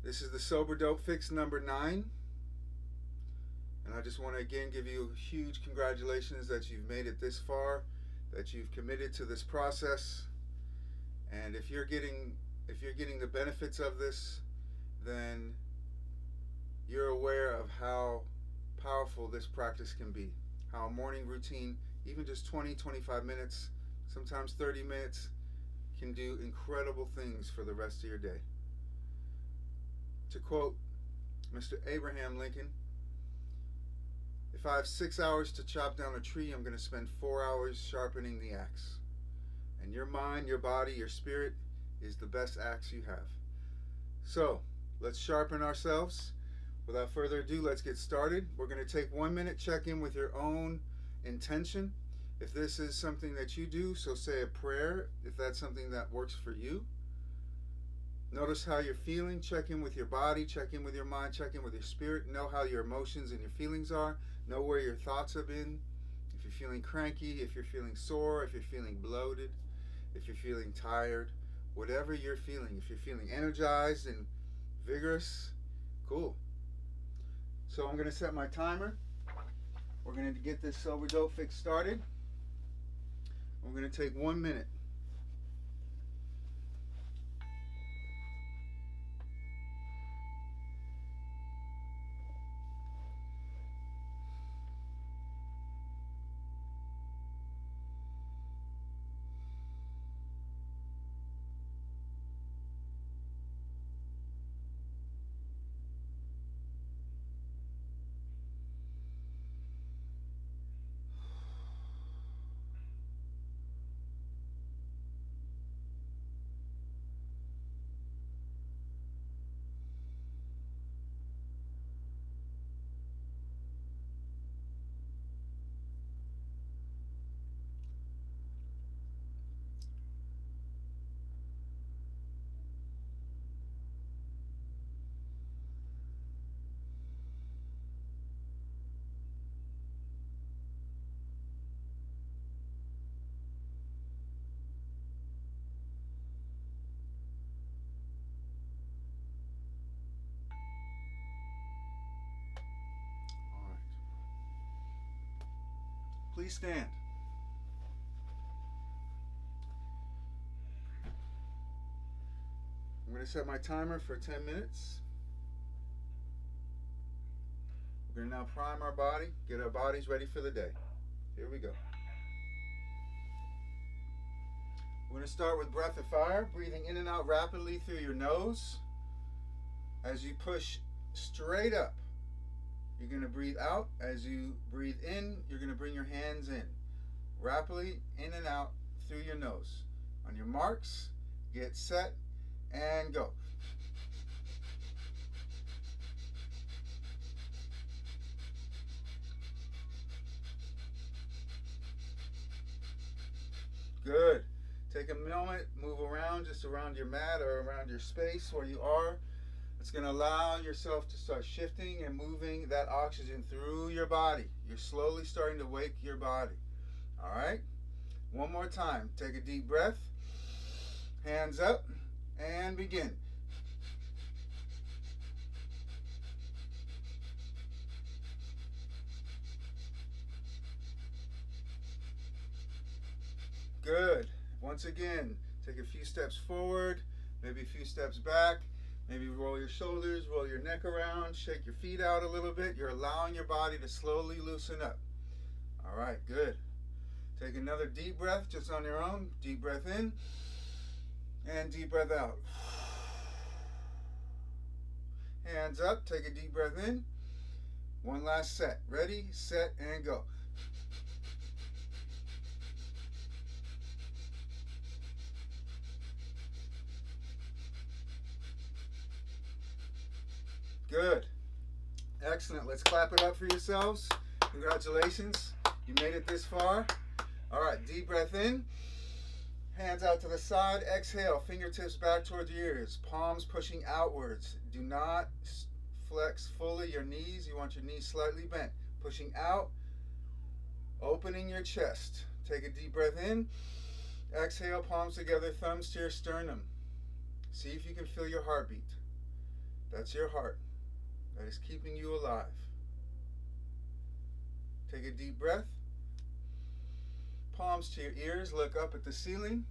This is the Sober Dope Fix number 9. And I just want to again give you huge congratulations that you've made it this far, that you've committed to this process. And if you're getting the benefits of this, then you're aware of how powerful this practice can be. How a morning routine, even just 20, 25 minutes, sometimes 30 minutes, can do incredible things for the rest of your day. To quote Mr. Abraham Lincoln, if I have 6 hours to chop down a tree, I'm going to spend 4 hours sharpening the axe. And your mind, your body, your spirit is the best axe you have. So, let's sharpen ourselves. Without further ado, let's get started. We're going to take 1 minute, check in with your own intention. If this is something that you do, so say a prayer if that's something that works for you. Notice how you're feeling. Check in with your body, check in with your mind, check in with your spirit. Know how your emotions and your feelings are. Know where your thoughts have been. If you're feeling cranky, if you're feeling sore, if you're feeling bloated, if you're feeling tired, whatever you're feeling. If you're feeling energized and vigorous, cool. So I'm going to set my timer. We're going to get this Sober Dope Fix started. We're going to take 1 minute. All right. Please stand. I'm going to set my timer for 10 minutes. We're going to now prime our body, get our bodies ready for the day. Here we go. We're going to start with breath of fire, breathing in and out rapidly through your nose. As you push straight up, you're going to breathe out. As you breathe in, you're going to bring your hands in. Rapidly in and out through your nose. On your marks, get set, and go. Good. Take a moment, move around, just around your mat or around your space where you are. It's going to allow yourself to start shifting and moving that oxygen through your body. You're slowly starting to wake your body. All right? One more time. Take a deep breath. Hands up and begin. Good. Once again, take a few steps forward, maybe a few steps back. Maybe roll your shoulders, roll your neck around, shake your feet out a little bit. You're allowing your body to slowly loosen up. All right, good. Take another deep breath just on your own. Deep breath in and deep breath out. Hands up, take a deep breath in. One last set. Ready, set, and go. Good. Excellent. Let's clap it up for yourselves. Congratulations. You made it this far. All right, deep breath in. Hands out to the side. Exhale. Fingertips back towards your ears. Palms pushing outwards. Do not flex fully your knees. You want your knees slightly bent. Pushing out. Opening your chest. Take a deep breath in. Exhale, palms together, thumbs to your sternum. See if you can feel your heartbeat. That's your heart that is keeping you alive. Take a deep breath. Palms to your ears, look up at the ceiling.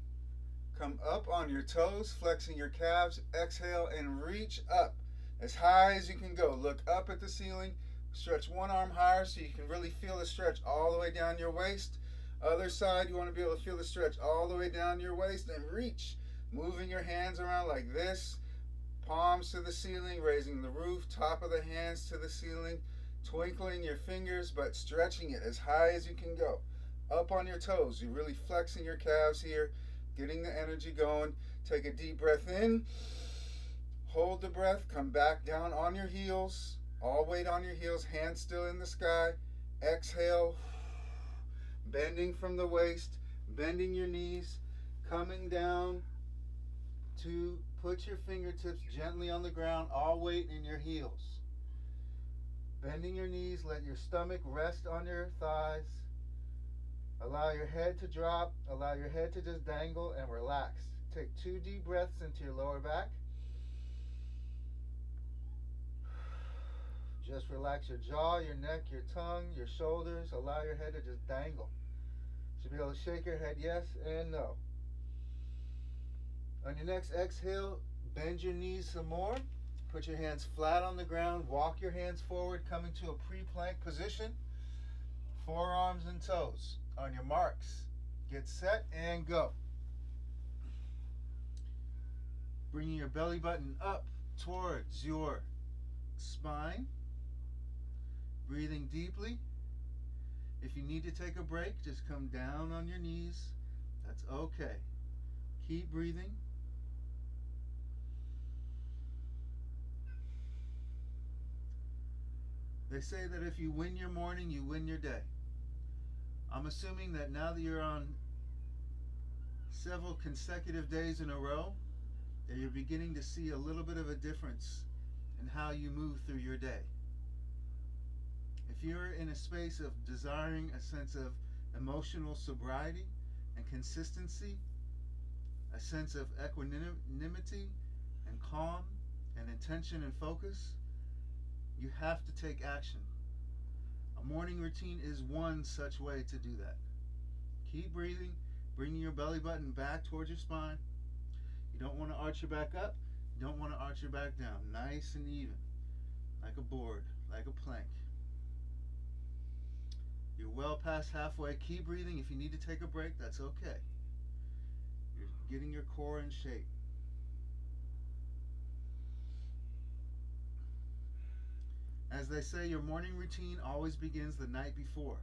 Come up on your toes, flexing your calves. Exhale and reach up as high as you can go. Look up at the ceiling. Stretch one arm higher so you can really feel the stretch all the way down your waist. Other side, you want to be able to feel the stretch all the way down your waist and reach. Moving your hands around like this. Palms to the ceiling, raising the roof, top of the hands to the ceiling. Twinkling your fingers, but stretching it as high as you can go. Up on your toes, you're really flexing your calves here, getting the energy going. Take a deep breath in. Hold the breath, come back down on your heels. All weight on your heels, hands still in the sky. Exhale, bending from the waist, bending your knees, coming down to put your fingertips gently on the ground, all weight in your heels. Bending your knees, let your stomach rest on your thighs. Allow your head to drop, allow your head to just dangle and relax. Take 2 deep breaths into your lower back. Just relax your jaw, your neck, your tongue, your shoulders. Allow your head to just dangle. You should be able to shake your head yes and no. On your next exhale, bend your knees some more. Put your hands flat on the ground. Walk your hands forward, coming to a pre-plank position. Forearms and toes. On your marks, get set and go. Bringing your belly button up towards your spine. Breathing deeply. If you need to take a break, just come down on your knees. That's okay. Keep breathing. They say that if you win your morning, you win your day. I'm assuming that now that you're on several consecutive days in a row, that you're beginning to see a little bit of a difference in how you move through your day. If you're in a space of desiring a sense of emotional sobriety and consistency, a sense of equanimity and calm and intention and focus, you have to take action. A morning routine is one such way to do that. Keep breathing, bringing your belly button back towards your spine. You don't want to arch your back up, you don't want to arch your back down. Nice and even, like a board, like a plank. You're well past halfway. Keep breathing. If you need to take a break, that's okay. You're getting your core in shape. As they say, your morning routine always begins the night before.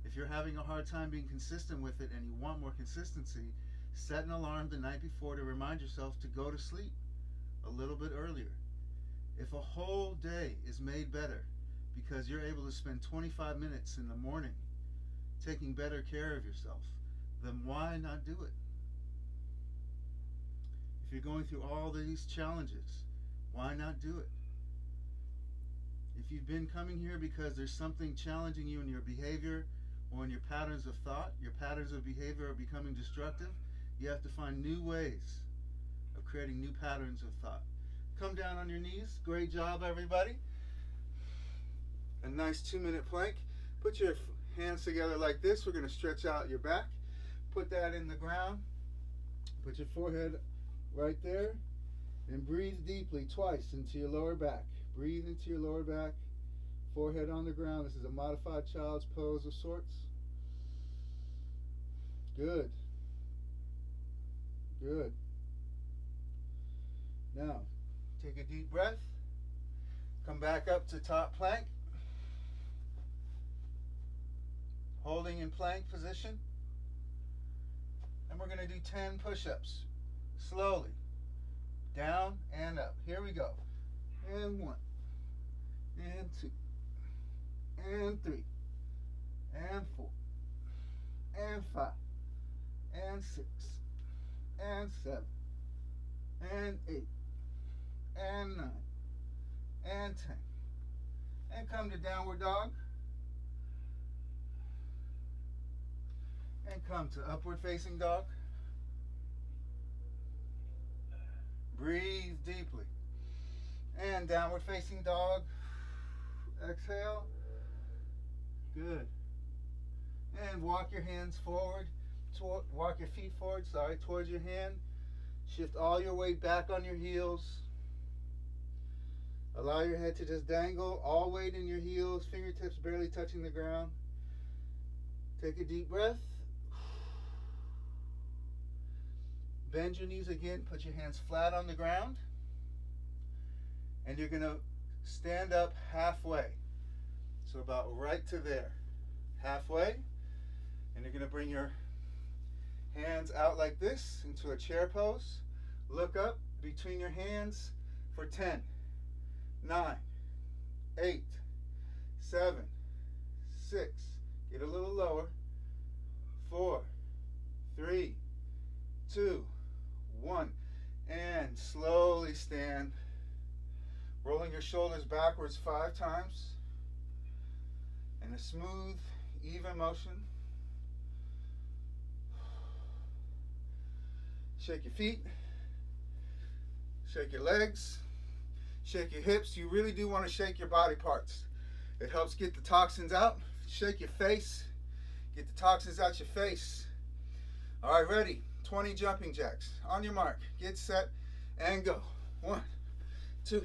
If you're having a hard time being consistent with it and you want more consistency, set an alarm the night before to remind yourself to go to sleep a little bit earlier. If a whole day is made better because you're able to spend 25 minutes in the morning taking better care of yourself, then why not do it? If you're going through all these challenges, why not do it? If you've been coming here because there's something challenging you in your behavior or in your patterns of thought, your patterns of behavior are becoming destructive, you have to find new ways of creating new patterns of thought. Come down on your knees. Great job, everybody. A nice 2-minute plank. Put your hands together like this. We're going to stretch out your back. Put that in the ground. Put your forehead right there. And breathe deeply twice into your lower back. Breathe into your lower back. Forehead on the ground. This is a modified child's pose of sorts. Good. Good. Now, take a deep breath. Come back up to top plank. Holding in plank position. And we're going to do 10 push-ups. Slowly. Down and up. Here we go. And 1. And 2. And 3. And 4. And 5. And 6. And 7. And 8. And 9. And 10. And come to downward dog. And come to upward facing dog. Breathe deeply. And downward facing dog. Exhale. Good. And walk your hands forward. Walk your feet forward, towards your hand. Shift all your weight back on your heels. Allow your head to just dangle, all weight in your heels, fingertips barely touching the ground. Take a deep breath. Bend your knees again, put your hands flat on the ground. And you're going to stand up halfway. So about right to there. Halfway. And you're going to bring your hands out like this into a chair pose. Look up between your hands for 10, 9, 8, 7, 6. Get a little lower. 4, 3, 2, 1. And slowly stand. Rolling your shoulders backwards 5 times. In a smooth, even motion. Shake your feet. Shake your legs. Shake your hips. You really do want to shake your body parts. It helps get the toxins out. Shake your face. Get the toxins out your face. All right, ready? 20 jumping jacks. On your mark. Get set and go. 1, 2,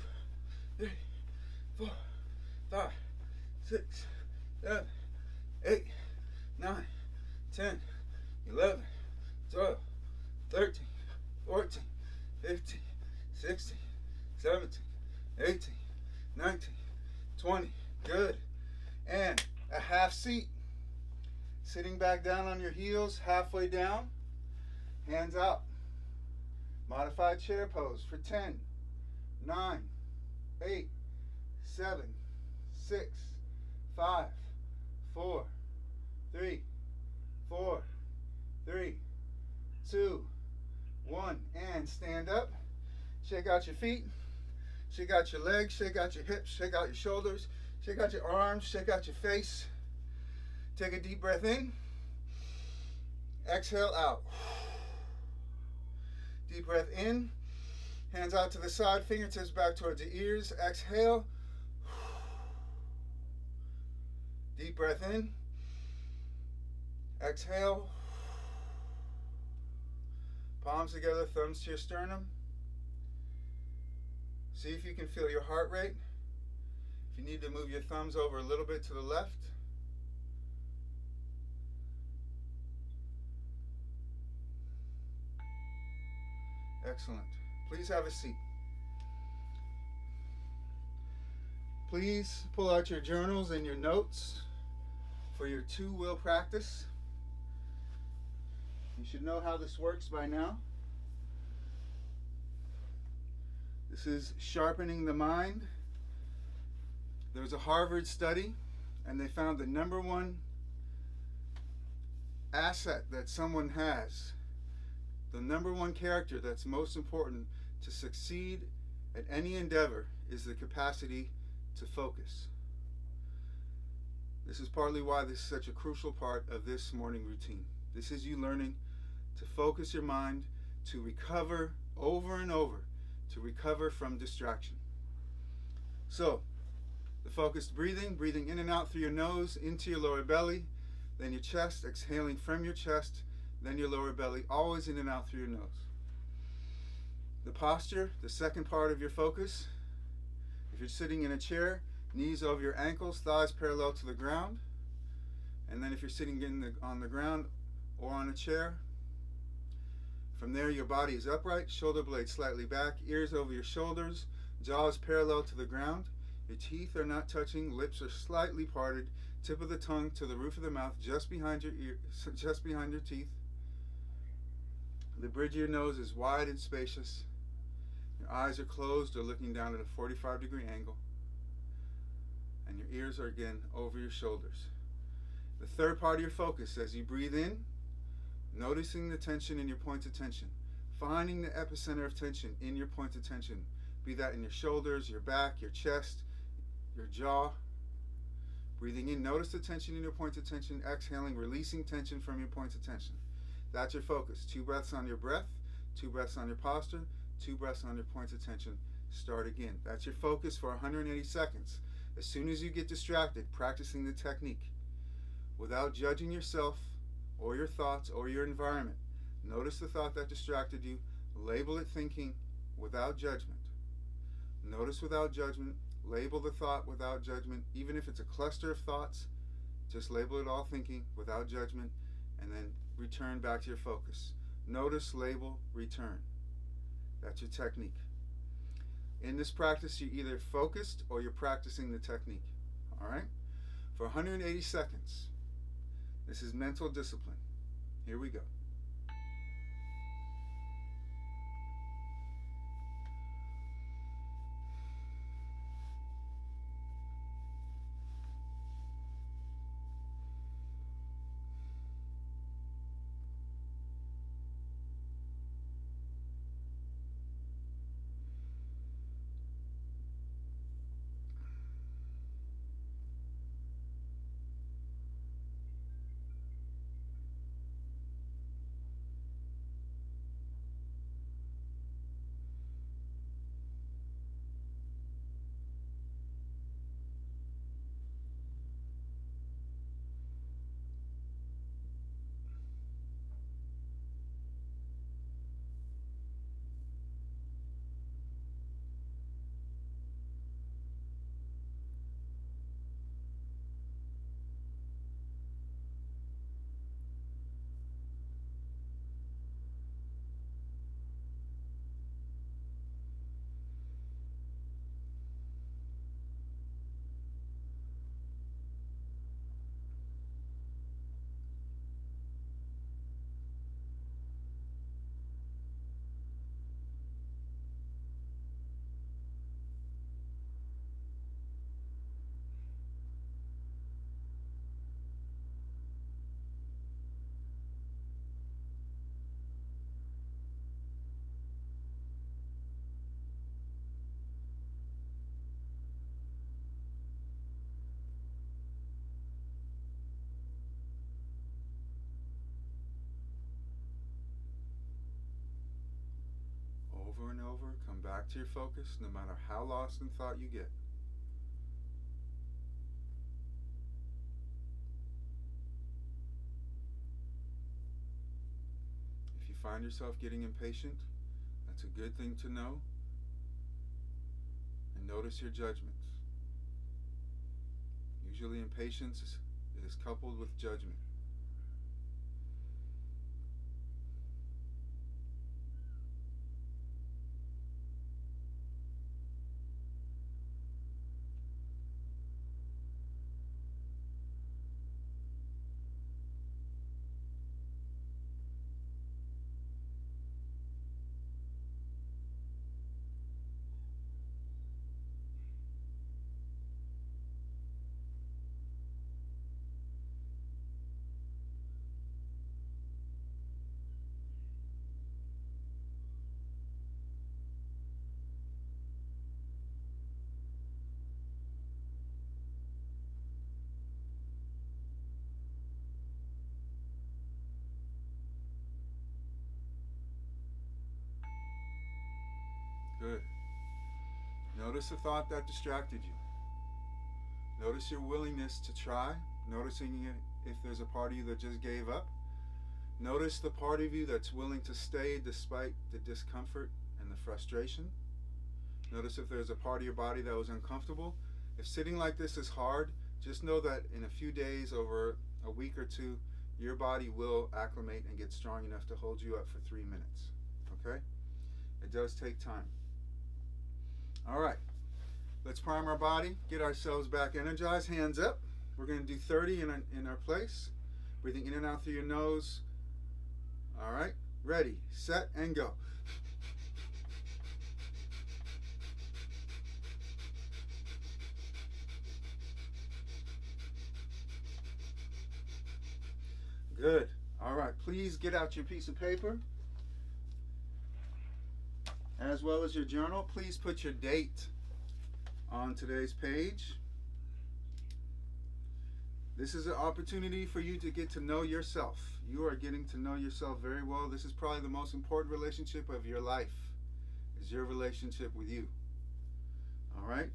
3, 4, 5, 6, 7, 8, 9, 10, 11, 12, 13, 14, 15, 16, 17, 18, 19, 20. Good. And a half seat. Sitting back down on your heels, halfway down. Hands out. Modified chair pose for 10, 9, 8, 7, 6, 5, 4, 3, 4, 3, 2, 1. And stand up. Shake out your feet. Shake out your legs. Shake out your hips. Shake out your shoulders. Shake out your arms. Shake out your face. Take a deep breath in. Exhale out. Deep breath in. Hands out to the side. Fingertips back towards the ears. Exhale. Deep breath in. Exhale. Palms together, thumbs to your sternum. See if you can feel your heart rate. If you need to move your thumbs over a little bit to the left. Excellent. Please have a seat. Please pull out your journals and your notes for your 2-wheel practice. You should know how this works by now. This is sharpening the mind. There was a Harvard study, and they found the #1 asset that someone has, the #1 character that's most important to succeed at any endeavor, is the capacity to focus. This is partly why this is such a crucial part of this morning routine. This is you learning to focus your mind, to recover over and over, to recover from distraction. So, the focused breathing, breathing in and out through your nose, into your lower belly, then your chest, exhaling from your chest, then your lower belly, always in and out through your nose. The posture, the second part of your focus. If you're sitting in a chair, knees over your ankles, thighs parallel to the ground. And then if you're sitting on the ground or on a chair, from there your body is upright, shoulder blades slightly back, ears over your shoulders, jaws parallel to the ground. Your teeth are not touching, lips are slightly parted, tip of the tongue to the roof of the mouth, just behind your ear, just behind your teeth. The bridge of your nose is wide and spacious. Your eyes are closed or looking down at a 45-degree angle. And your ears are again over your shoulders. The third part of your focus, as you breathe in, noticing the tension in your point of tension, finding the epicenter of tension in your point of tension, be that in your shoulders, your back, your chest, your jaw. Breathing in, notice the tension in your point of tension, exhaling, releasing tension from your point of tension. That's your focus. 2 breaths on your breath, 2 breaths on your posture, 2 breaths on your point of tension. start again. That's your focus for 180 seconds. As soon as you get distracted, practicing the technique without judging yourself or your thoughts or your environment. Notice the thought that distracted you. Label it thinking without judgment. Notice without judgment. Label the thought without judgment. Even if it's a cluster of thoughts, just label it all thinking without judgment, and then return back to your focus. Notice, label, return. That's your technique. In this practice, you're either focused or you're practicing the technique. All right? For 180 seconds. This is mental discipline. Here we go. Over and over, come back to your focus no matter how lost in thought you get. If you find yourself getting impatient, that's a good thing to know. And notice your judgments. Usually impatience is coupled with judgment. Good. Notice the thought that distracted you. Notice your willingness to try. Noticing if there's a part of you that just gave up. Notice the part of you that's willing to stay despite the discomfort and the frustration. Notice if there's a part of your body that was uncomfortable. If sitting like this is hard, just know that in a few days, over a week or two, your body will acclimate and get strong enough to hold you up for 3 minutes. Okay? It does take time. All right, let's prime our body, get ourselves back energized. Hands up. We're going to do 30 in our place. Breathing in and out through your nose. All right, ready, set, and go. Good. All right, please get out your piece of paper as well as your journal. Please put your date on today's page. This is an opportunity for you to get to know yourself. You are getting to know yourself very well. This is probably the most important relationship of your life, is your relationship with you. All right?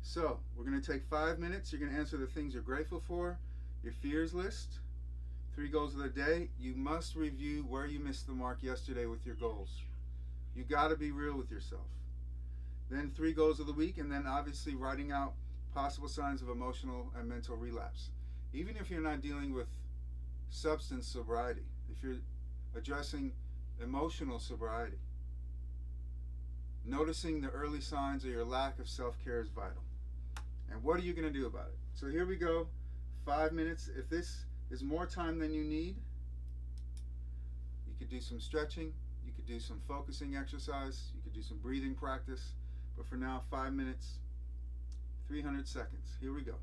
So, we're going to take 5 minutes. You're going to answer the things you're grateful for, your fears list, 3 goals of the day. You must review where you missed the mark yesterday with your goals. You got to be real with yourself. Then 3 goals of the week, and then obviously writing out possible signs of emotional and mental relapse. Even if you're not dealing with substance sobriety, if you're addressing emotional sobriety, noticing the early signs of your lack of self-care is vital. And what are you going to do about it? So here we go. 5 minutes. If this is more time than you need, you could do some stretching, you could do some focusing exercise, you could do some breathing practice. But for now, 5 minutes, 300 seconds. Here we go.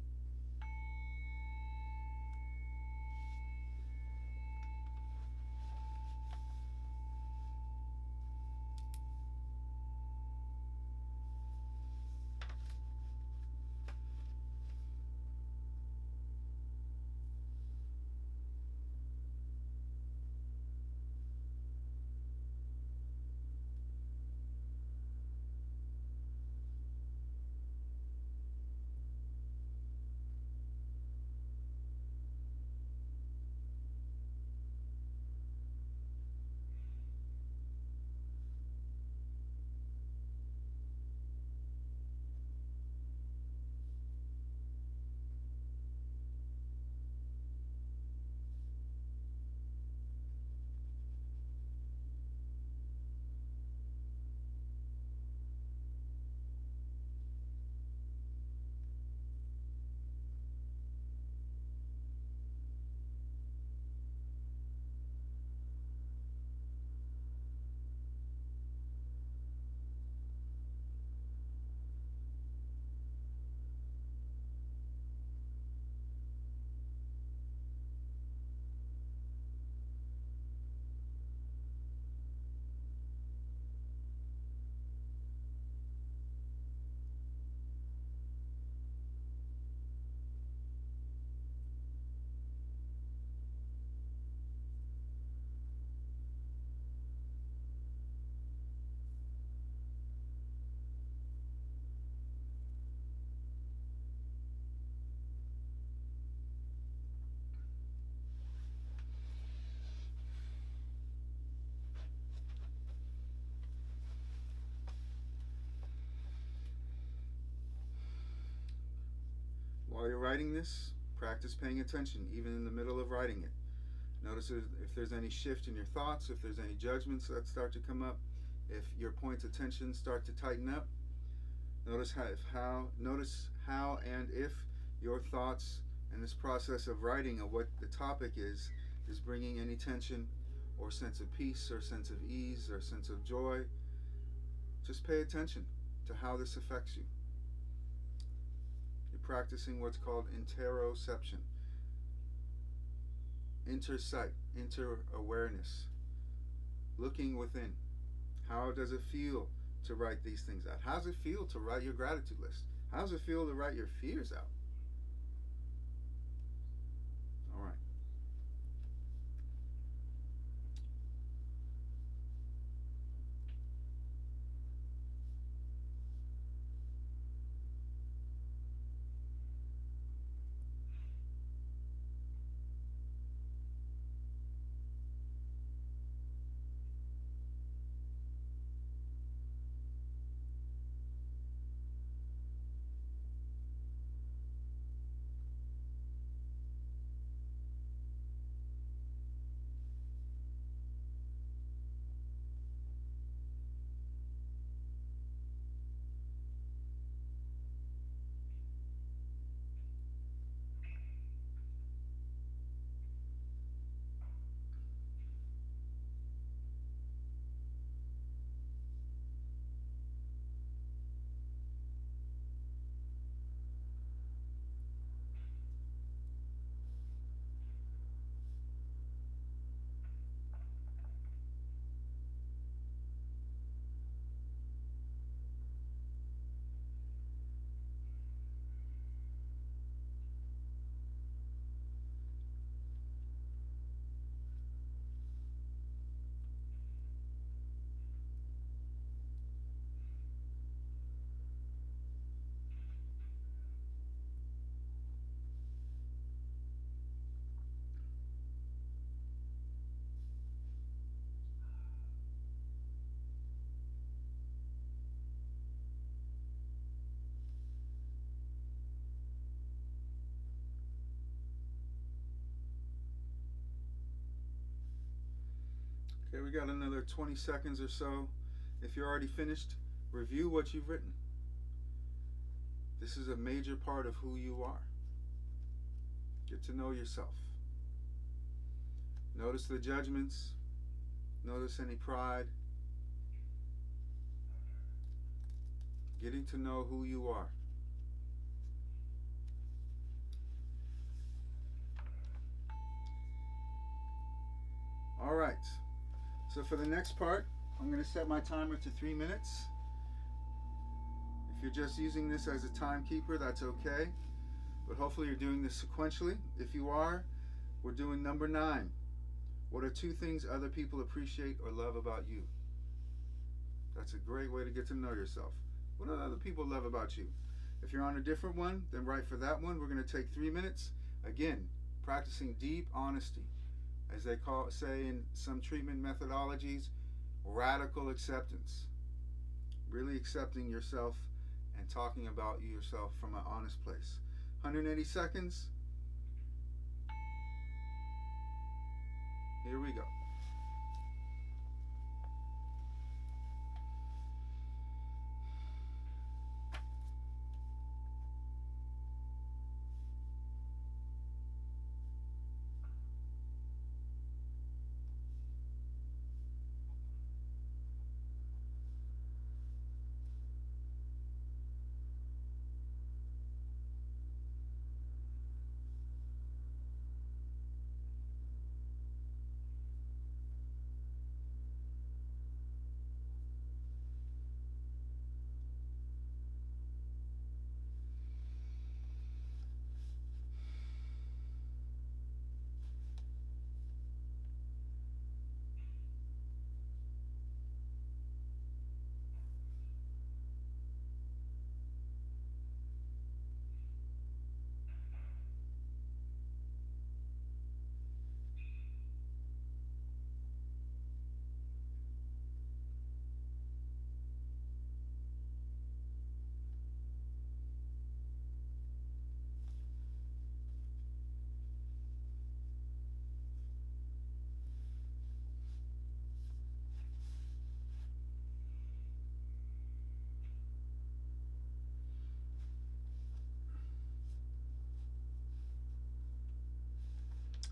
While you're writing this, practice paying attention, even in the middle of writing it. Notice if there's any shift in your thoughts, if there's any judgments that start to come up, if your points of tension start to tighten up. Notice how and if your thoughts and this process of writing of what the topic is bringing any tension or sense of peace or sense of ease or sense of joy. Just pay attention to how this affects you. You're practicing what's called interoception. Intersight, inter-awareness. Looking within. How does it feel to write these things out? How does it feel to write your gratitude list? How does it feel to write your fears out? All right. Okay, we got another 20 seconds or so. If you're already finished, review what you've written. This is a major part of who you are. Get to know yourself. Notice the judgments. Notice any pride. Getting to know who you are. All right. So for the next part, I'm going to set my timer to 3 minutes. If you're just using this as a timekeeper, that's okay. But hopefully you're doing this sequentially. If you are, we're doing number 9. What are 2 things other people appreciate or love about you? That's a great way to get to know yourself. What do other people love about you? If you're on a different one, then write for that one. We're going to take 3 minutes. Again, practicing deep honesty. As they say in some treatment methodologies, radical acceptance. Really accepting yourself and talking about yourself from an honest place. 180 seconds. Here we go.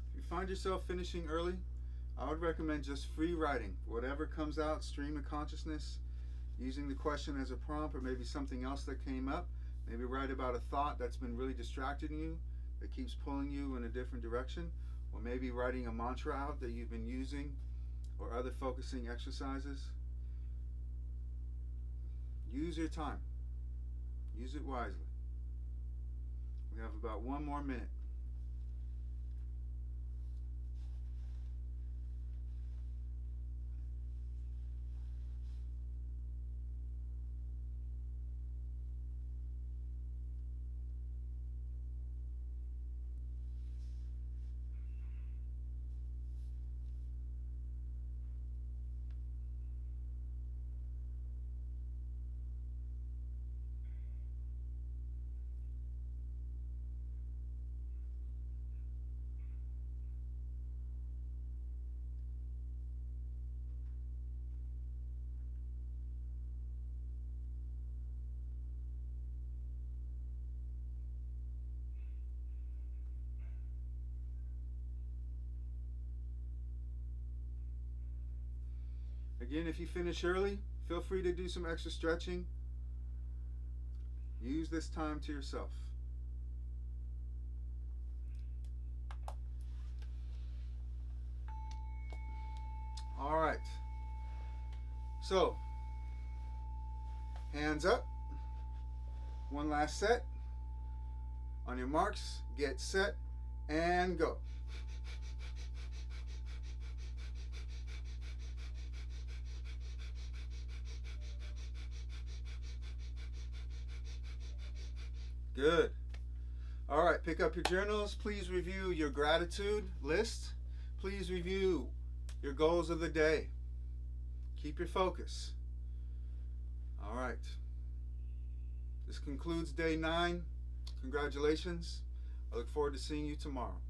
If you find yourself finishing early, I would recommend just free writing. Whatever comes out, stream of consciousness, using the question as a prompt, or maybe something else that came up. Maybe write about a thought that's been really distracting you, that keeps pulling you in a different direction. Or maybe writing a mantra out that you've been using, or other focusing exercises. Use your time. Use it wisely. We have about 1 more minute. Again, if you finish early, feel free to do some extra stretching. Use this time to yourself. All right. So, hands up. One last set. On your marks, get set, and go. Good. All right, pick up your journals. Please review your gratitude list. Please review your goals of the day. Keep your focus. All right. This concludes day 9. Congratulations. I look forward to seeing you tomorrow.